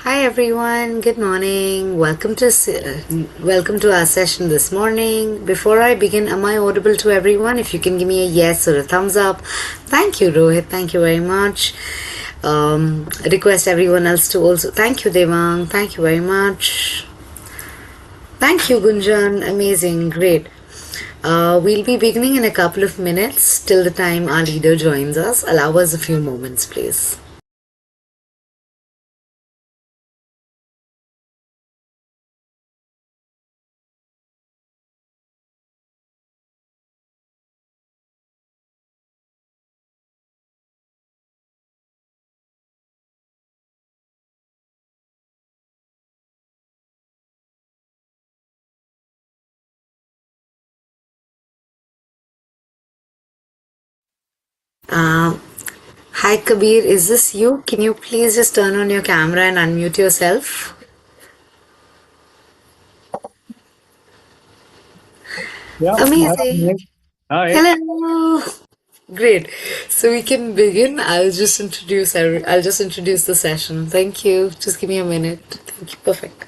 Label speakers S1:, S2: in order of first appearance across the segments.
S1: Hi everyone, good morning. Welcome to our session this morning. Before I begin, am I audible to everyone? If you can give me a yes or a thumbs up. Thank you, Rohit. Thank you very much. Request everyone else to also. Thank you, Devang. Thank you very much. Thank you, Gunjan. Amazing. Great. We'll be beginning in a couple of minutes till the time our leader joins us. Allow us a few moments, please. Um, Hi Kabir, is this you? Can you please just turn on your camera and unmute yourself?
S2: Yeah, that's
S1: Amazing.
S2: me. Hi.
S1: Hello. Great. So we can begin. I'll just introduce the session. Thank you. Just give me a minute. Thank you. Perfect.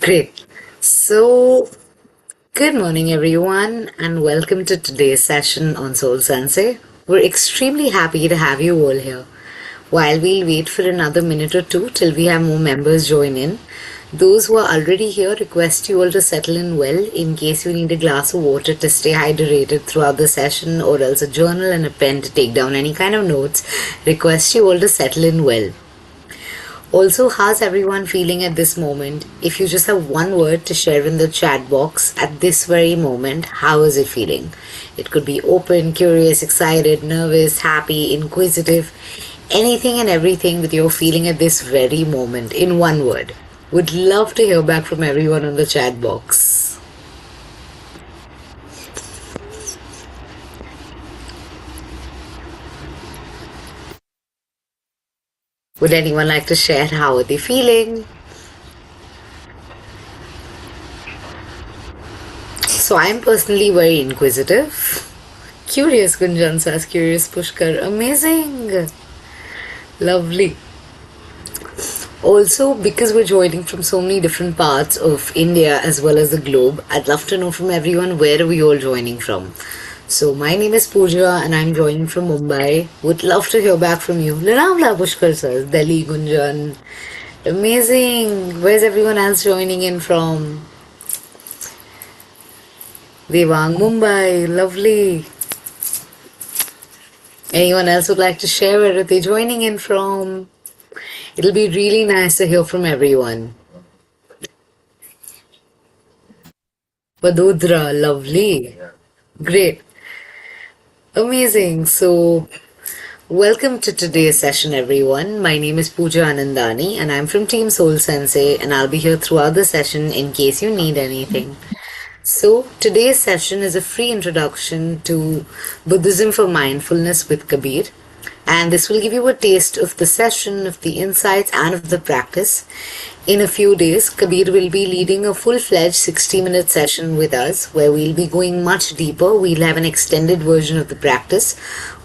S1: Great. So good morning everyone and welcome to today's session on SoulSensei. We're extremely happy to have you all here. While we'll wait for another minute or two till we have more members join in, those who are already here request you all to settle in well in case you need a glass of water to stay hydrated throughout the session or else a journal and a pen to take down any kind of notes. Request you all to settle in well. Also, how's everyone feeling at this moment? If you just have one word to share in the chat box at this very moment, how is it feeling? It could be open, curious, excited, nervous, happy, inquisitive, anything and everything that you're feeling at this very moment in one word. Would love to hear back from everyone on the chat box. Would anyone like to share how are they feeling? So I'm personally very inquisitive. Curious, Gunjan says, curious Pushkar. Amazing. Lovely. Also, because we're joining from so many different parts of India as well as the globe, I'd love to know from everyone where are we all joining from. So my name is Pooja and I'm joining from Mumbai. Would love to hear back from you. Lanavla Pushkar says, Delhi Gunjan. Amazing. Where's everyone else joining in from? Devang, Mumbai. Lovely. Anyone else would like to share where are they joining in from? It'll be really nice to hear from everyone. Vadodara, lovely. Great. Amazing. So, welcome to today's session, everyone. My name is Pooja Anandani, and I'm from Team SoulSensei, and I'll be here throughout the session in case you need anything. So, today's session is a free introduction to Buddhism for Mindfulness with Kabir. And this will give you a taste of the session, of the insights, and of the practice. In a few days, Kabir will be leading a full-fledged 60-minute session with us where we'll be going much deeper. We'll have an extended version of the practice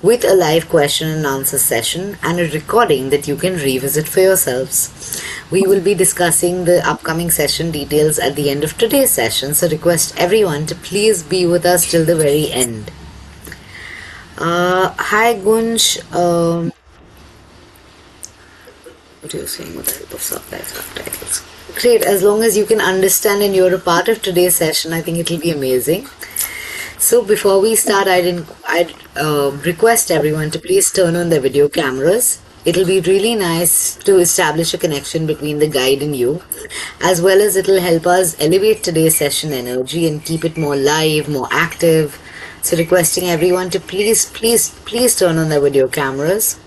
S1: with a live question and answer session and a recording that you can revisit for yourselves. We will be discussing the upcoming session details at the end of today's session, so request everyone to please be with us till the very end. Hi Gunj, what are you saying with the help of subtitles? Great, as long as you can understand and you're a part of today's session, I think it'll be amazing. So before we start, I'd request everyone to please turn on their video cameras. It'll be really nice to establish a connection between the guide and you, as well as it'll help us elevate today's session energy and keep it more live, more active. So requesting everyone to please turn on their video cameras.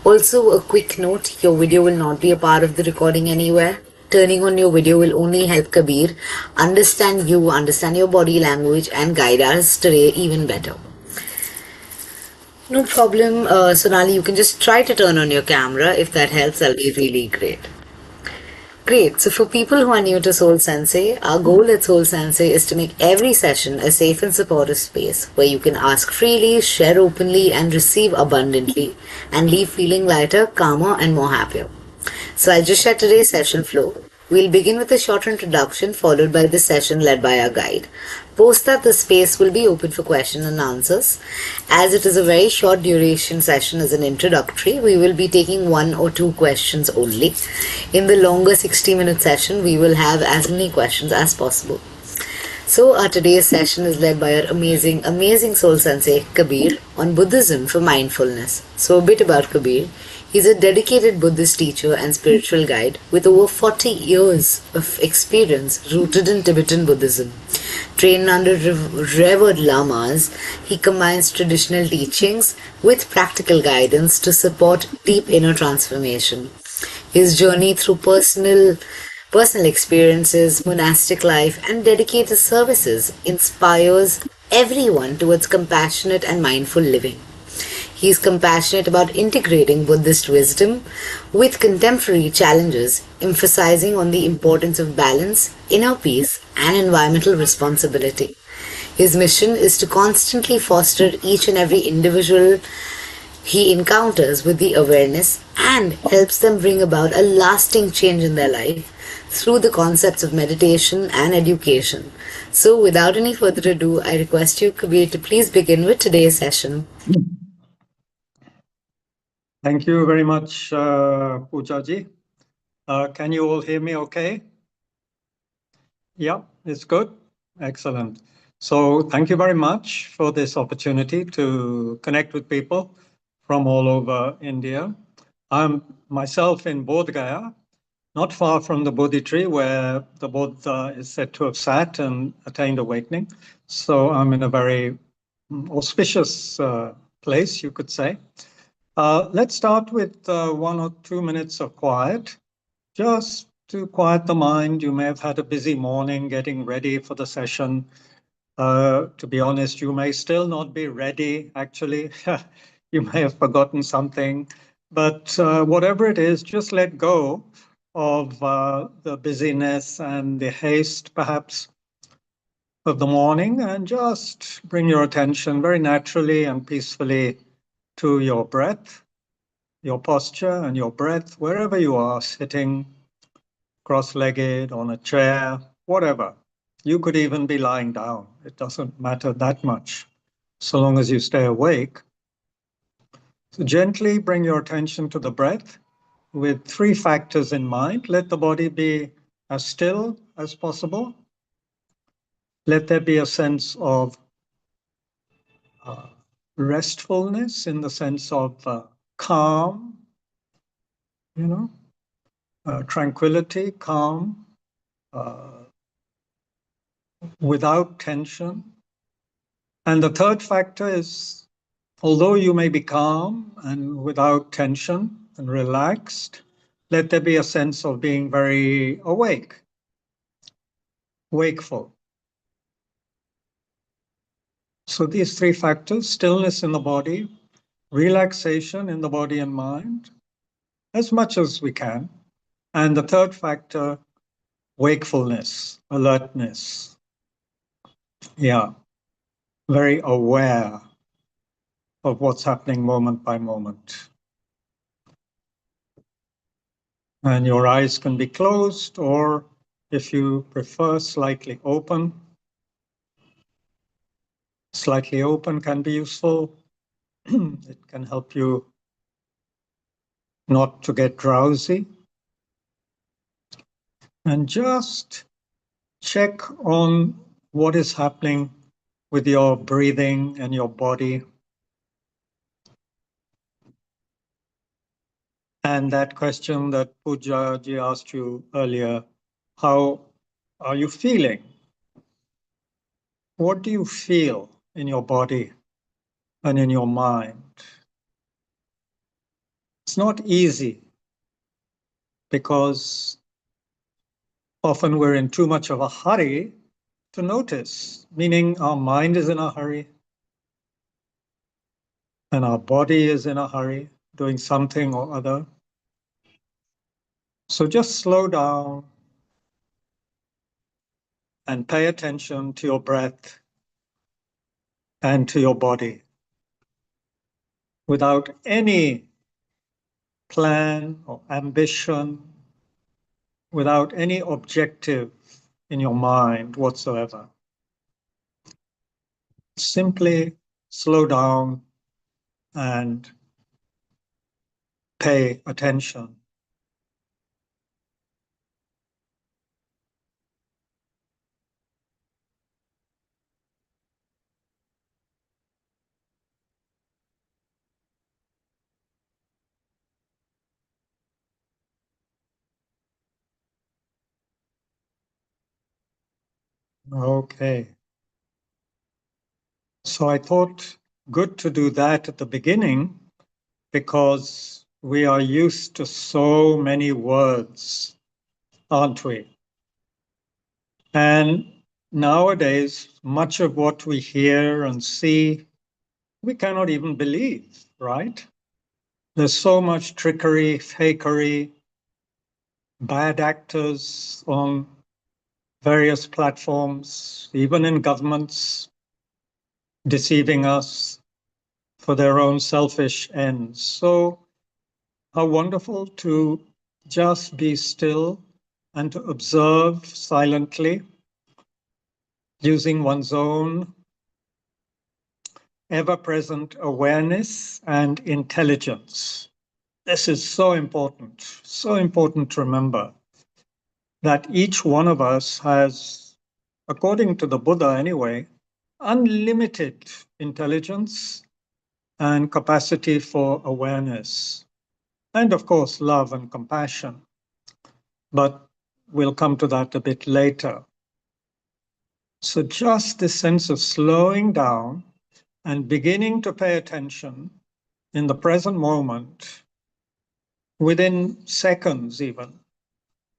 S1: Also, a quick note, your video will not be a part of the recording anywhere. Turning on your video will only help Kabir understand you, understand your body language and guide us today even better. No problem, Sonali, you can just try to turn on your camera. If that helps, that'll be really great. Great. So, for people who are new to Soul Sensei, our goal at Soul Sensei is to make every session a safe and supportive space where you can ask freely, share openly, and receive abundantly, and leave feeling lighter, calmer, and more happier. So, I'll just share today's session flow. We'll begin with a short introduction, followed by the session led by our guide. Post that, the space will be open for questions and answers. As it is a very short duration session as an introductory, we will be taking one or two questions only. In the longer 60-minute session, we will have as many questions as possible. So, our today's session is led by our amazing soul sensei, Kabir, on Buddhism for mindfulness. So, a bit about Kabir. He's a dedicated Buddhist teacher and spiritual guide with over 40 years of experience rooted in Tibetan Buddhism. Trained under revered lamas, he combines traditional teachings with practical guidance to support deep inner transformation. His journey through personal experiences, monastic life, and dedicated services inspires everyone towards compassionate and mindful living. He is compassionate about integrating Buddhist wisdom with contemporary challenges, emphasizing on the importance of balance, inner peace, and environmental responsibility. His mission is to constantly foster each and every individual he encounters with the awareness and helps them bring about a lasting change in their life through the concepts of meditation and education. So, without any further ado, I request you, Kabir, to please begin with today's session.
S2: Thank you very much, Poojaji. Can you all hear me okay? Yeah, it's good. Excellent. So thank you very much for this opportunity to connect with people from all over India. I'm myself in Bodh Gaya, not far from the Bodhi tree where the Buddha is said to have sat and attained awakening. So I'm in a very auspicious place, you could say. Let's start with 1 or 2 minutes of quiet, just to quiet the mind. You may have had a busy morning getting ready for the session. To be honest, you may still not be ready, actually. You may have forgotten something. But whatever it is, just let go of the busyness and the haste, perhaps, of the morning, and just bring your attention very naturally and peacefully to your breath, your posture and your breath, wherever you are, sitting cross-legged on a chair, whatever. You could even be lying down. It doesn't matter that much, so long as you stay awake. So gently bring your attention to the breath with 3 factors in mind. Let the body be as still as possible. Let there be a sense of restfulness, in the sense of calm, tranquility, calm, without tension. And the third factor is, although you may be calm and without tension and relaxed, let there be a sense of being very awake, wakeful. So these 3 factors, stillness in the body, relaxation in the body and mind, as much as we can. And the third factor, wakefulness, alertness. Yeah, very aware of what's happening moment by moment. And your eyes can be closed, or if you prefer, slightly open. Slightly open can be useful. It can help you not to get drowsy. And just check on what is happening with your breathing and your body. And that question that Poojaji asked you earlier, how are you feeling? What do you feel in your body and in your mind? It's not easy because often we're in too much of a hurry to notice, meaning our mind is in a hurry and our body is in a hurry, doing something or other. So just slow down and pay attention to your breath and to your body without any plan or ambition, without any objective in your mind whatsoever. Simply slow down and pay attention. Okay. So I thought good to do that at the beginning because we are used to so many words, aren't we? And nowadays, much of what we hear and see, we cannot even believe, right? There's so much trickery, fakery, bad actors on various platforms, even in governments, deceiving us for their own selfish ends. So, how wonderful to just be still and to observe silently using one's own ever-present awareness and intelligence. This is so important to remember that each one of us has, according to the Buddha anyway, unlimited intelligence and capacity for awareness, and of course, love and compassion. But we'll come to that a bit later. So just this sense of slowing down and beginning to pay attention in the present moment, within seconds even,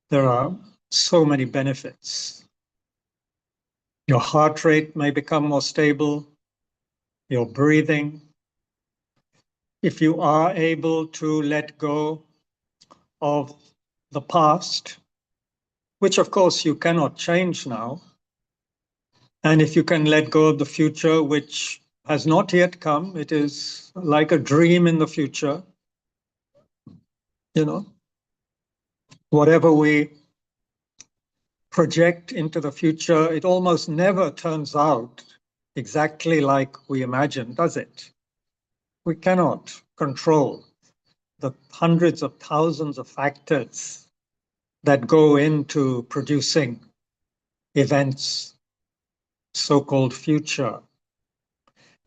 S2: there are so many benefits. Your heart rate may become more stable, your breathing. If you are able to let go of the past, which of course you cannot change now, and if you can let go of the future, which has not yet come, it is like a dream in the future, you know, whatever we project into the future, it almost never turns out exactly like we imagine, does it? We cannot control the hundreds of thousands of factors that go into producing events, so-called future.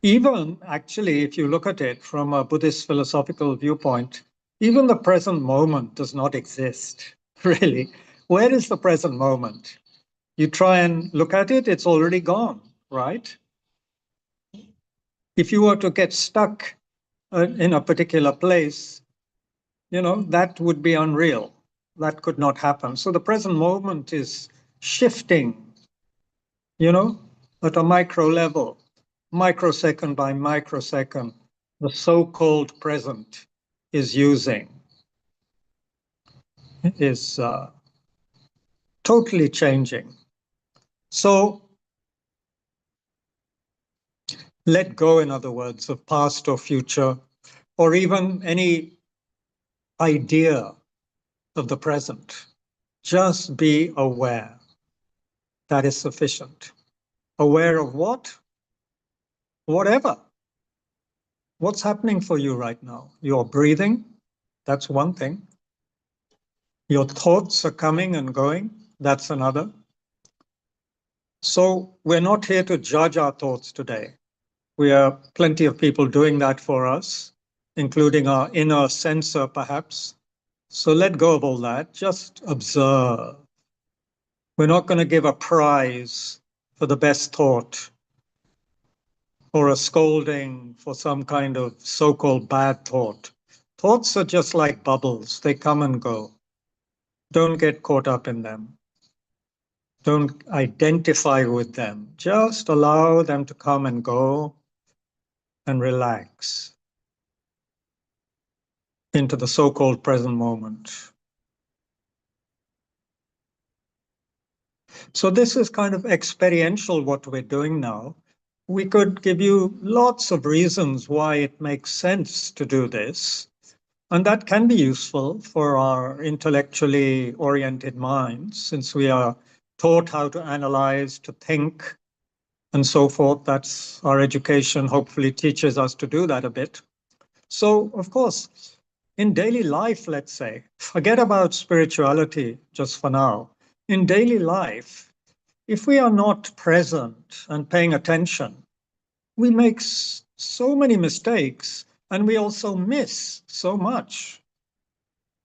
S2: Even actually, if you look at it from a Buddhist philosophical viewpoint, even the present moment does not exist, really. Where is the present moment? You try and look at it, it's already gone, right? If you were to get stuck in a particular place, that would be unreal. That could not happen. So the present moment is shifting, at a micro level, microsecond by microsecond, the so-called present is totally changing. So let go, in other words, of past or future, or even any idea of the present. Just be aware. That is sufficient. Aware of what? Whatever. What's happening for you right now? You're breathing. That's one thing. Your thoughts are coming and going. That's another. So we're not here to judge our thoughts today. We have plenty of people doing that for us, including our inner censor, perhaps. So let go of all that. Just observe. We're not going to give a prize for the best thought or a scolding for some kind of so-called bad thought. Thoughts are just like bubbles. They come and go. Don't get caught up in them. Don't identify with them. Just allow them to come and go and relax into the so-called present moment. So this is kind of experiential what we're doing now. We could give you lots of reasons why it makes sense to do this. And that can be useful for our intellectually oriented minds, since we are taught how to analyze, to think, and so forth. That's our education hopefully teaches us to do that a bit. So, of course, in daily life, let's say, forget about spirituality just for now. In daily life, if we are not present and paying attention, we make so many mistakes and we also miss so much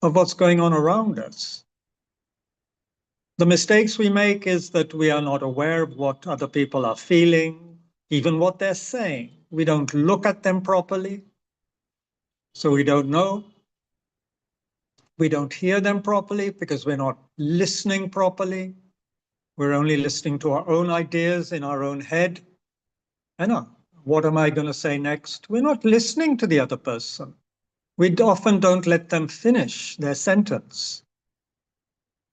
S2: of what's going on around us. The mistakes we make is that we are not aware of what other people are feeling, even what they're saying. We don't look at them properly, so we don't know. We don't hear them properly because we're not listening properly. We're only listening to our own ideas in our own head. And what am I going to say next? We're not listening to the other person. We often don't let them finish their sentence,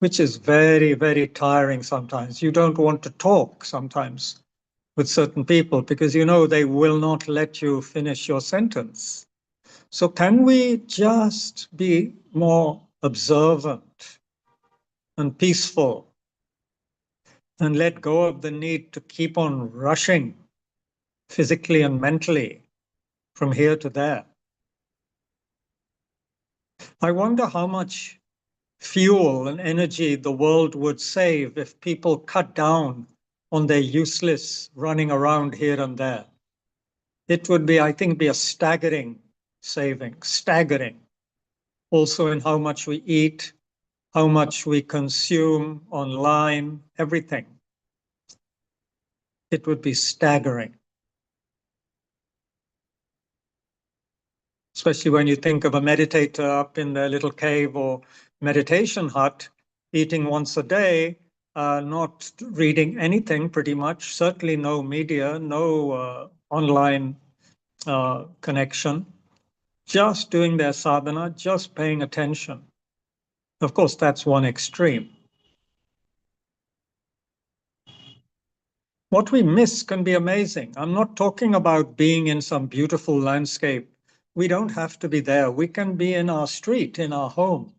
S2: which is very, very tiring sometimes. You don't want to talk sometimes with certain people because you know they will not let you finish your sentence. So can we just be more observant and peaceful and let go of the need to keep on rushing physically and mentally from here to there? I wonder how much fuel and energy the world would save if people cut down on their useless running around here and there. It would be, I think, be a staggering saving, staggering. Also in how much we eat, how much we consume online, everything. It would be staggering. Especially when you think of a meditator up in their little cave or meditation hut, eating once a day, not reading anything pretty much, certainly no media, no online connection, just doing their sadhana, just paying attention. Of course, that's one extreme. What we miss can be amazing. I'm not talking about being in some beautiful landscape. We don't have to be there. We can be in our street, in our home.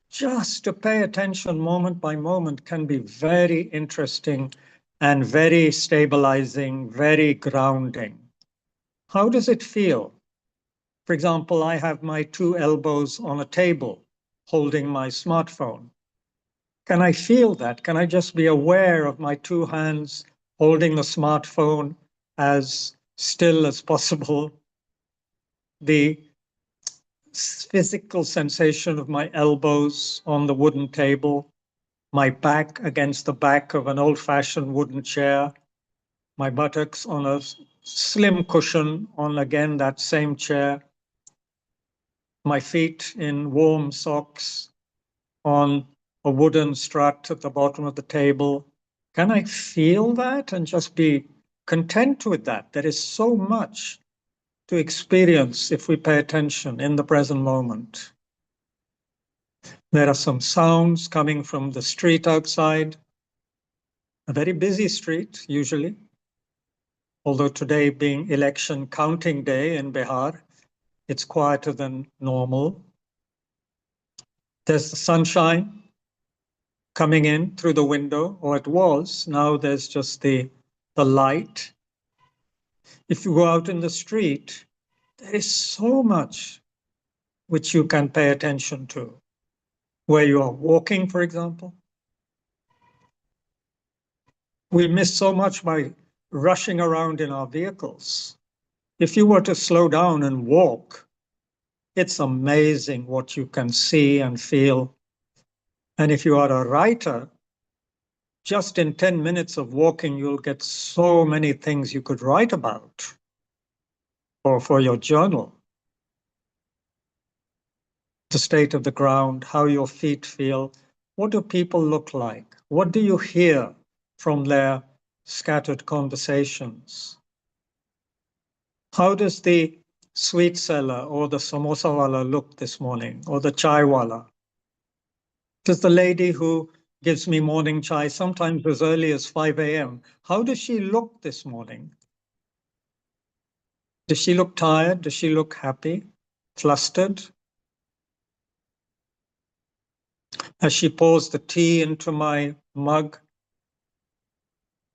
S2: Just to pay attention moment by moment can be very interesting and very stabilizing, very grounding. How does it feel? For example, I have my two elbows on a table holding my smartphone. Can I feel that? Can I just be aware of my two hands holding the smartphone as still as possible? The physical sensation of my elbows on the wooden table, my back against the back of an old-fashioned wooden chair, my buttocks on a slim cushion on, again, that same chair, my feet in warm socks on a wooden strut at the bottom of the table. Can I feel that and just be content with that? There is so much to experience if we pay attention in the present moment. There are some sounds coming from the street outside, a very busy street usually, although today being election counting day in Bihar, it's quieter than normal. There's the sunshine coming in through the window, or it was. Now there's just the light. If you go out in the street, there is so much which you can pay attention to. Where you are walking, for example. We miss so much by rushing around in our vehicles. If you were to slow down and walk, it's amazing what you can see and feel. And if you are a writer, just in 10 minutes of walking, you'll get so many things you could write about or for your journal. The state of the ground, how your feet feel. What do people look like? What do you hear from their scattered conversations? How does the sweet seller or the samosa wala look this morning, or the chai wala? Does the lady who gives me morning chai, sometimes as early as 5 a.m. How does she look this morning? Does she look tired? Does she look happy? Flustered? As she pours the tea into my mug,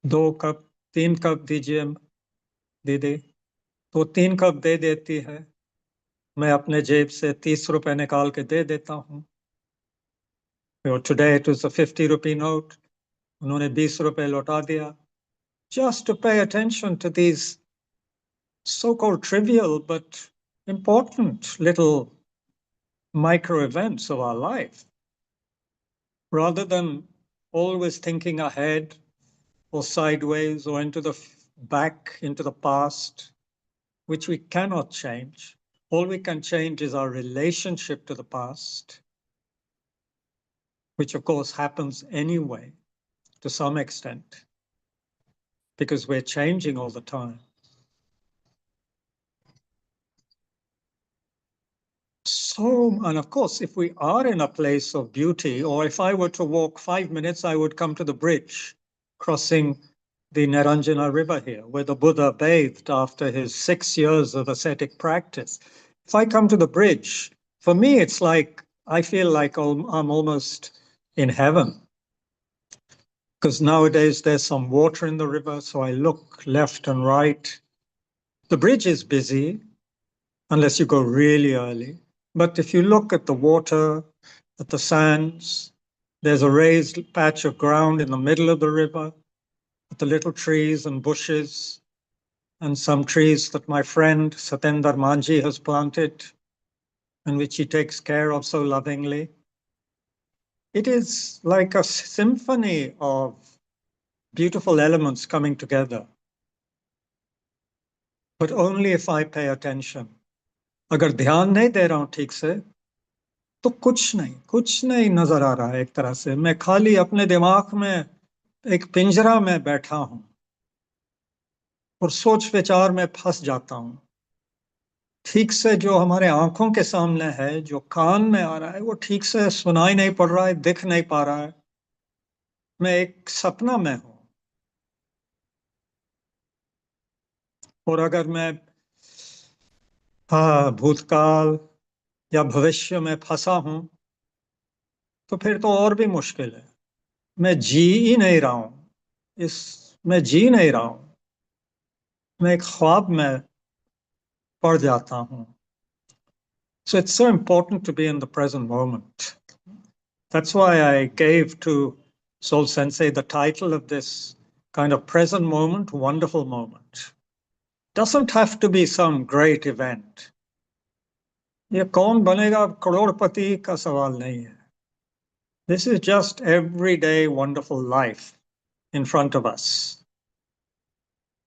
S2: 2 cup 3 cup दीजिए दीदी, तो 3 cup दे देती है, मैं अपने जेब से 30 रुपए निकाल के दे देता हूँ. Today it was a 50 rupee note. उन्होंने 20 रुपए लौटा दिया. Just to pay attention to these so-called trivial but important little micro events of our life, rather than always thinking ahead or sideways or into the back, into the past, which we cannot change. All we can change is our relationship to the past, which of course happens anyway to some extent, because we're changing all the time. So, and of course, if we are in a place of beauty, or if I were to walk 5 minutes, I would come to the bridge crossing the Naranjana River here, where the Buddha bathed after his 6 years of ascetic practice. If I come to the bridge, for me, it's like I feel like I'm almost in heaven. Because nowadays there's some water in the river, so I look left and right. The bridge is busy, unless you go really early. But if you look at the water, at the sands, there's a raised patch of ground in the middle of the river, with the little trees and bushes, and some trees that my friend Satendra Manji has planted, and which he takes care of so lovingly. It is like a symphony of beautiful elements coming together, but only if I pay attention. अगर ध्यान नहीं दे रहा हूं ठीक से, तो कुछ नहीं नजर आ रहा है. एक तरह से मैं खाली अपने दिमाग में एक पिंजरा में बैठा हूं और सोच विचार में फंस जाता हूं. ठीक से जो हमारे आंखों के सामने है, जो कान में आ रहा है, वो ठीक से सुनाई नहीं पड़ रहा है, दिख नहीं पा रहा है. मैं एक सपना में हूं. और अगर मैं भूतकाल या भविष्य में फंसा हूं, तो फिर तो और भी मुश्किल है. मैं जी ही नहीं रहा हूं. मैं जी नहीं रहा हूं. मैं एक ख्वाब में पड़ जाता हूं. So it's so important to be in the present moment. That's why I gave to SoulSensei the title of this kind of present moment, wonderful moment. Doesn't have to be some great event. ये कौन बनेगा करोड़पति का सवाल नहीं है. This is just everyday wonderful life in front of us.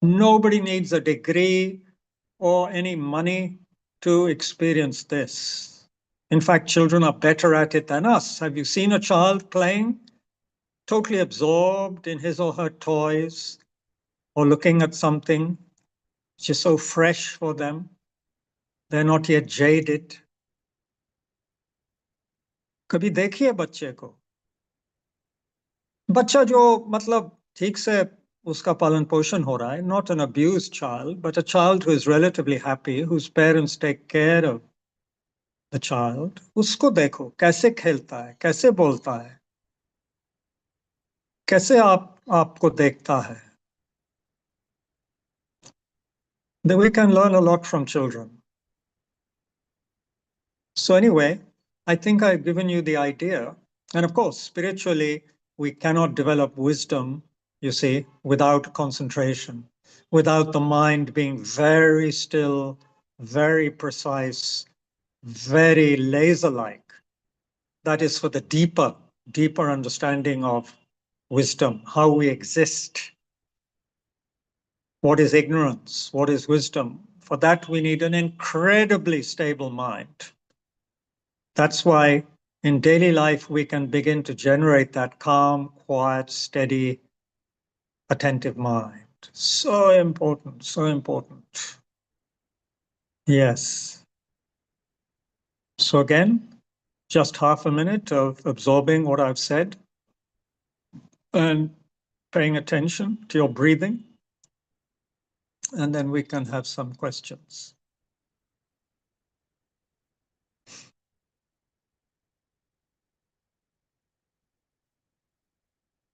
S2: Nobody needs a degree or any money to experience this. In fact, children are better at it than us. Have you seen a child playing? Totally absorbed in his or her toys or looking at something which is so fresh for them. They're not yet jaded. कभी देखिए बच्चे को. बच्चा जो मतलब ठीक से उसका पालन पोषण हो रहा है, not an abused child, but a child who is relatively happy, whose parents take care of the child, उसको देखो कैसे खेलता है, कैसे बोलता है, कैसे आपको देखता है. Then we can learn a lot from children. So anyway, I think I've given you the idea. And of course, spiritually, we cannot develop wisdom, you see, without concentration, without the mind being very still, very precise, very laser-like. That is for the deeper understanding of wisdom, how we exist. What is ignorance? What is wisdom? For that, we need an incredibly stable mind. That's why in daily life, we can begin to generate that calm, quiet, steady, attentive mind. So important, so important. Yes. So again, just half a minute of absorbing what I've said. and paying attention to your breathing. And then we can have some questions.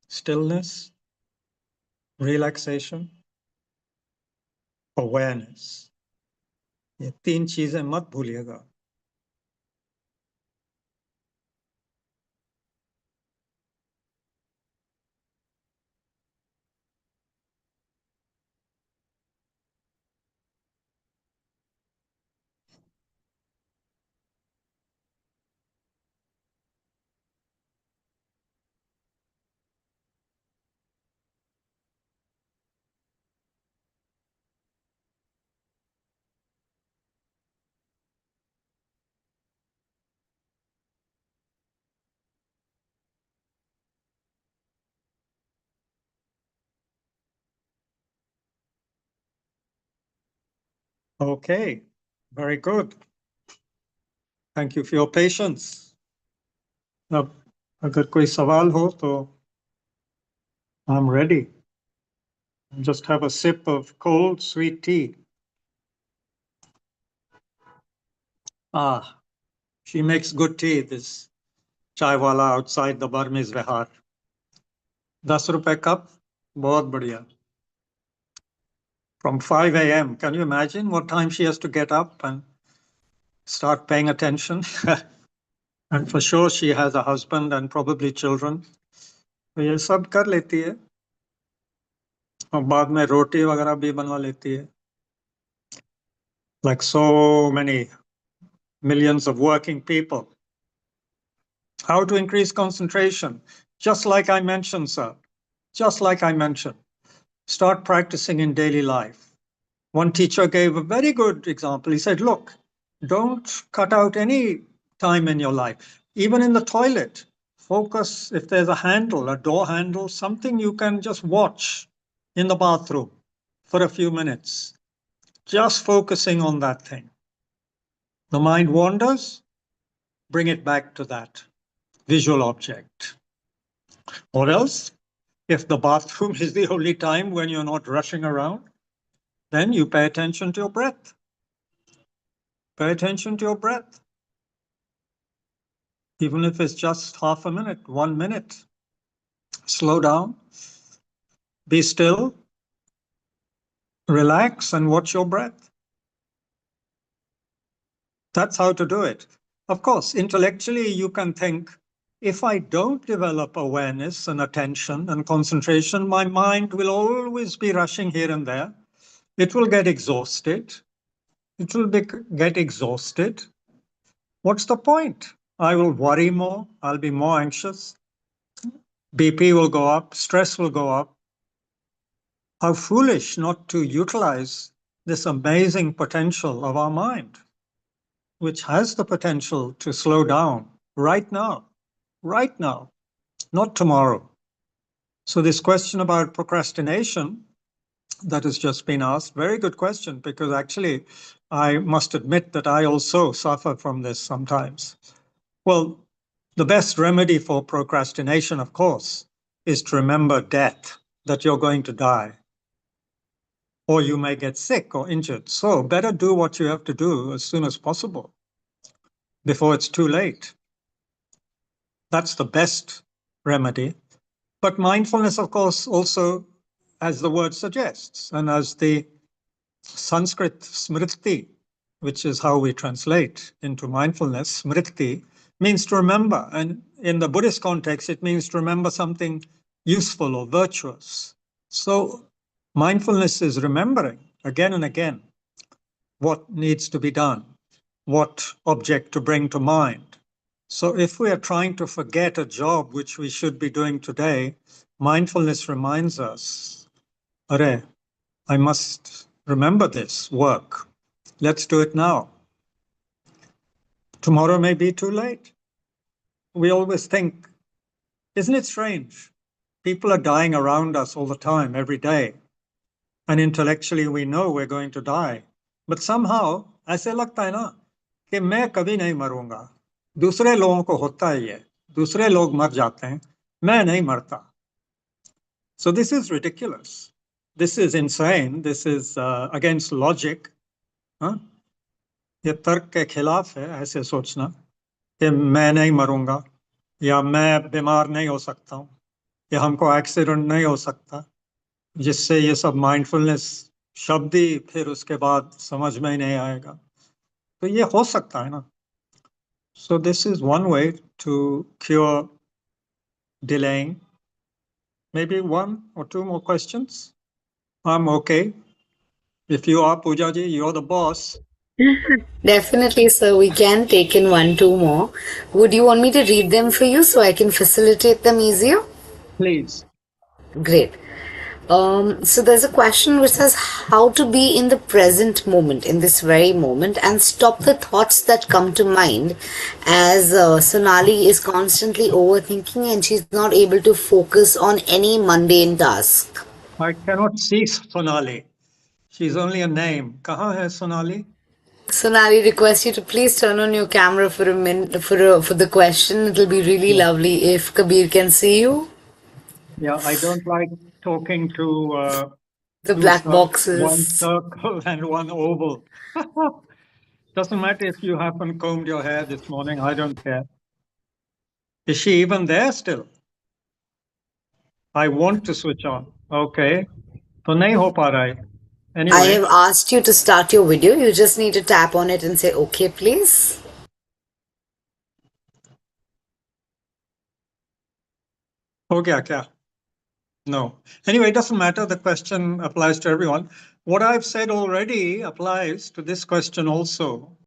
S2: Stillness, relaxation, awareness. ये 3 चीजें मत भूलिएगा. Okay, very good. Thank you for your patience. अब अगर कोई सवाल हो तो I'm ready. Just have a sip of cold, sweet tea. Ah, she makes good tea, this chai wala outside the Burmese Vihar. 10 रुपए cup, बहुत बढ़िया. From 5 a.m. Can you imagine what time she has to get up and start paying attention? And for sure she has a husband and probably children. तो ये सब कर लेती है और बाद में रोटी वगैरह भी बनवा लेती है. Like so many millions of working people. How to increase concentration? Just like I mentioned, sir. Just like I mentioned. Start practicing in daily life. One teacher gave a very good example. He said, look, don't cut out any time in your life, even in the toilet. Focus if there's a handle, a door handle, something you can just watch in the bathroom for a few minutes, just focusing on that thing. The mind wanders, bring it back to that visual object. Or else, if the bathroom is the only time when you're not rushing around, then you pay attention to your breath. Pay attention to your breath. Even if it's just half a minute, 1 minute. Slow down, be still, relax, and watch your breath. That's how to do it. Of course, intellectually, you can think, if I don't develop awareness and attention and concentration, my mind will always be rushing here and there. It will get exhausted. It will get exhausted. What's the point? I will worry more. I'll be more anxious. BP will go up. Stress will go up. How foolish not to utilize this amazing potential of our mind, which has the potential to slow down right now, not tomorrow. So this question about procrastination that has just been asked, very good question, because actually I must admit that I also suffer from this sometimes. Well, the best remedy for procrastination, of course, is to remember death, that you're going to die. Or you may get sick or injured. So better do what you have to do as soon as possible before it's too late. That's the best remedy. But mindfulness, of course, also, as the word suggests, and as the Sanskrit smriti, which is how we translate into mindfulness, smriti means to remember. And in the Buddhist context, it means to remember something useful or virtuous. So mindfulness is remembering again and again what needs to be done, what object to bring to mind. So if we are trying to forget a job which we should be doing today, mindfulness reminds us, Are, I must remember this work. Let's do it now. Tomorrow may be too late. We always think, isn't it strange? People are dying around us all the time, every day. And intellectually we know we're going to die. But somehow, ऐसे लगता है ना कि मैं कभी नहीं मरूंगा. दूसरे लोगों को होता है ये. दूसरे लोग मर जाते हैं. मैं नहीं मरता. So this is ridiculous. This is insane. This is against logic. हाँ? ये तर्क के खिलाफ है ऐसे सोचना कि मैं नहीं मरूंगा या मैं बीमार नहीं हो सकता हूँ या हमको एक्सीडेंट नहीं हो सकता, जिससे ये सब माइंडफुलनेस शब्द ही फिर उसके बाद समझ में ही नहीं आएगा। तो ये हो सकता है ना। So this is one way to cure delaying. Maybe one or two more questions. I'm okay. If you are, Poojaji, you're the boss.
S1: Definitely, sir. We can take in one, two more. Would you want me to read them for you so I can facilitate them easier?
S2: Please.
S1: Great. So there's a question which says how to be in the present moment, in this very moment, and stop the thoughts that come to mind, as Sonali is constantly overthinking and she's not able to focus on any mundane task.
S2: I cannot see Sonali. She's only a name. Kahan hai Sonali?
S1: Sonali, request you to please turn on your camera for a minute for the question. It'll be really
S2: Yeah.
S1: lovely if Kabir can see you.
S2: Yeah, I don't like talking to
S1: The
S2: two
S1: black
S2: one
S1: boxes.
S2: circle and one oval. Doesn't matter if you haven't combed your hair this morning. I don't care. Is she even there still? I want to switch on. Okay. तो नहीं हो पा रहा है.
S1: I
S2: Anyway,
S1: have asked you to start your video. You just need to tap on it and say, okay, please.
S2: हो गया क्या? No. Anyway, it doesn't matter. The question applies to everyone. What I've said already applies to this question also.